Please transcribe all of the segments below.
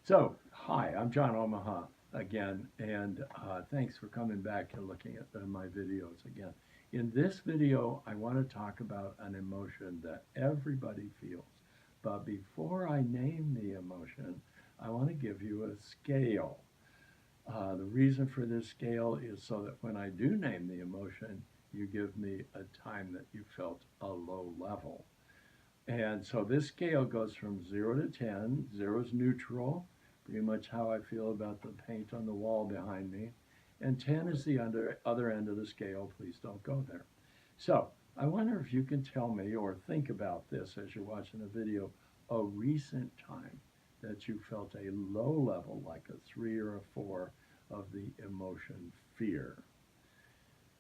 So, hi, I'm John Omaha again, and thanks for coming back and looking at my videos again. In this video, I want to talk about an emotion that everybody feels. But before I name the emotion, I want to give you a scale. The reason for this scale is so that when I do name the emotion, you give me a time that you felt a low level. And so this scale goes from 0 to 10. 0 is neutral, pretty much how I feel about the paint on the wall behind me. And 10 is the other end of the scale. Please don't go there. So I wonder if you can tell me or think about this as you're watching the video, a recent time that you felt a low level, like a 3 or a 4 of the emotion fear.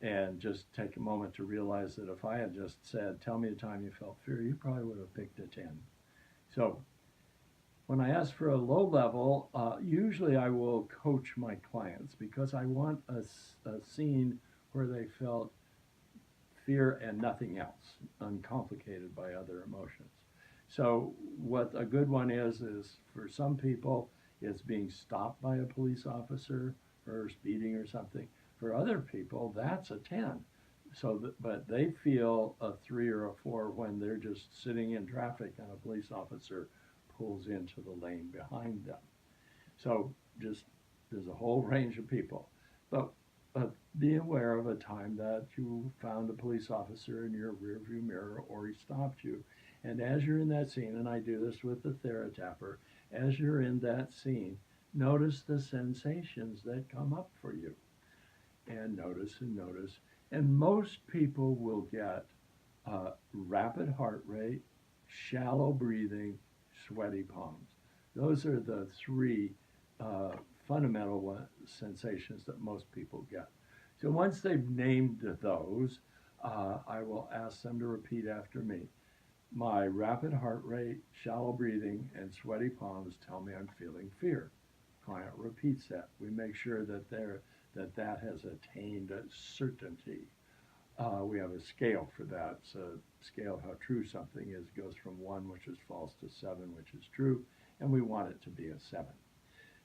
And just take a moment to realize that if I had just said, tell me a time you felt fear, you probably would have picked a 10. So when I ask for a low level, usually I will coach my clients because I want a scene where they felt fear and nothing else, uncomplicated by other emotions. So what a good one is for some people, it's being stopped by a police officer for speeding or something. For other people, that's a 10. But they feel a 3 or a 4 when they're just sitting in traffic and a police officer pulls into the lane behind them. So just there's a whole range of people. But be aware of a time that you found a police officer in your rearview mirror or he stopped you. And as you're in that scene, and I do this with the TheraTapper, as you're in that scene, notice the sensations that come up for you. And notice and notice. And most people will get rapid heart rate, shallow breathing, sweaty palms. Those are the three uh, fundamental sensations that most people get. So once they've named those, I will ask them to repeat after me. My rapid heart rate, shallow breathing, and sweaty palms tell me I'm feeling fear. Client repeats that. We make sure that that has attained certainty. We have a scale for that. It's a scale of how true something is. It goes from 1, which is false, to 7, which is true, and we want it to be a 7.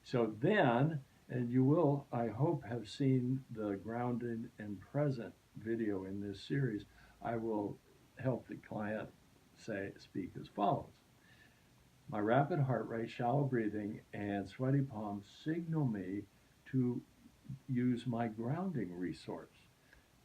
So then, and you will, I hope, have seen the grounded and present video in this series, I will help the client speak as follows. My rapid heart rate, shallow breathing, and sweaty palms signal me to use my grounding resource.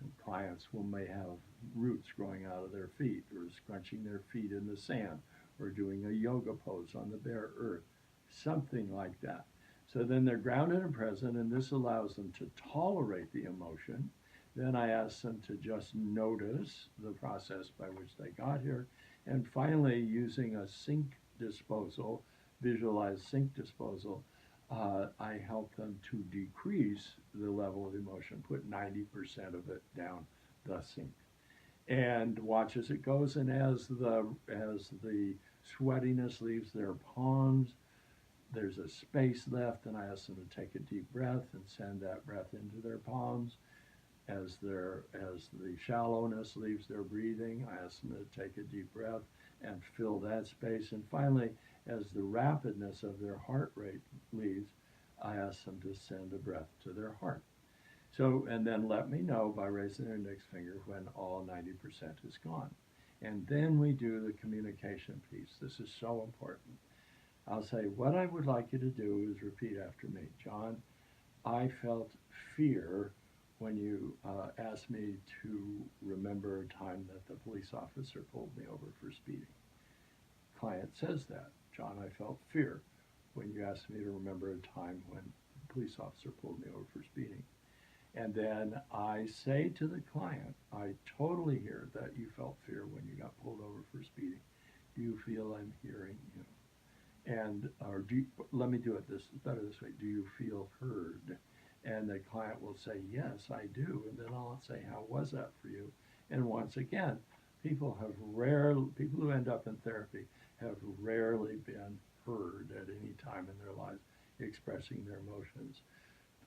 And clients may have roots growing out of their feet or scrunching their feet in the sand or doing a yoga pose on the bare earth, something like that. So then they're grounded and present, and this allows them to tolerate the emotion. Then I ask them to just notice the process by which they got here. And finally, using a sink disposal, visualized sink disposal, I help them to decrease the level of emotion, put 90% of it down the sink, and watch as it goes. And as the sweatiness leaves their palms, there's a space left, and I ask them to take a deep breath and send that breath into their palms. As the shallowness leaves their breathing, I ask them to take a deep breath and fill that space. And finally, as the rapidness of their heart rate leaves, I ask them to send a breath to their heart. So, and then let me know by raising their index finger when all 90% is gone. And then we do the communication piece. This is so important. I'll say, what I would like you to do is repeat after me. John, I felt fear when you asked me to remember a time that the police officer pulled me over for speeding. Client says that. John, I felt fear when you asked me to remember a time when a police officer pulled me over for speeding. And then I say to the client, I totally hear that you felt fear when you got pulled over for speeding. Do you feel I'm hearing you? And let me do it better this way. Do you feel heard? And the client will say, yes, I do. And then I'll say, how was that for you? And once again, people who end up in therapy have rarely been heard at any time in their lives expressing their emotions.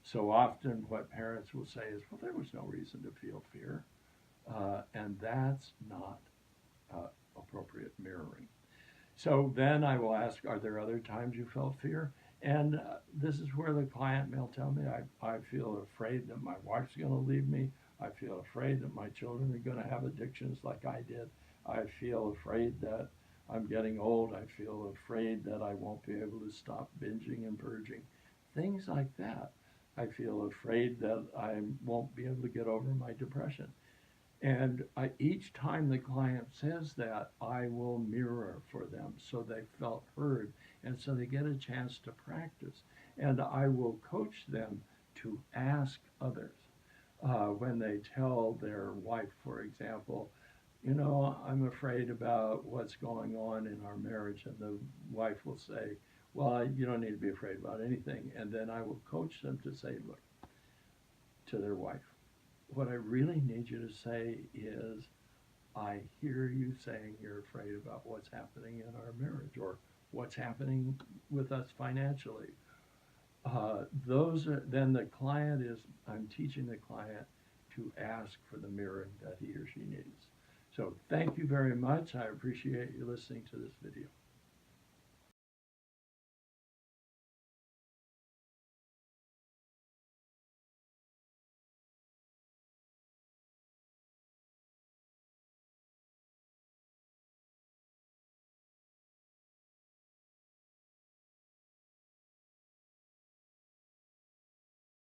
So often what parents will say is, well, there was no reason to feel fear. And that's not appropriate mirroring. So then I will ask, are there other times you felt fear? And this is where the client may tell me, I feel afraid that my wife's going to leave me. I feel afraid that my children are going to have addictions like I did. I feel afraid that I'm getting old. I feel afraid that I won't be able to stop binging and purging. Things like that. I feel afraid that I won't be able to get over my depression. And each time the client says that, I will mirror for them so they felt heard and so they get a chance to practice. And I will coach them to ask others when they tell their wife, for example, you know, I'm afraid about what's going on in our marriage. And the wife will say, well, you don't need to be afraid about anything. And then I will coach them to say, look, to their wife, what I really need you to say is, I hear you saying you're afraid about what's happening in our marriage or what's happening with us financially. Those are, then the client is, I'm teaching the client to ask for the mirroring that he or she needs. So thank you very much. I appreciate you listening to this video.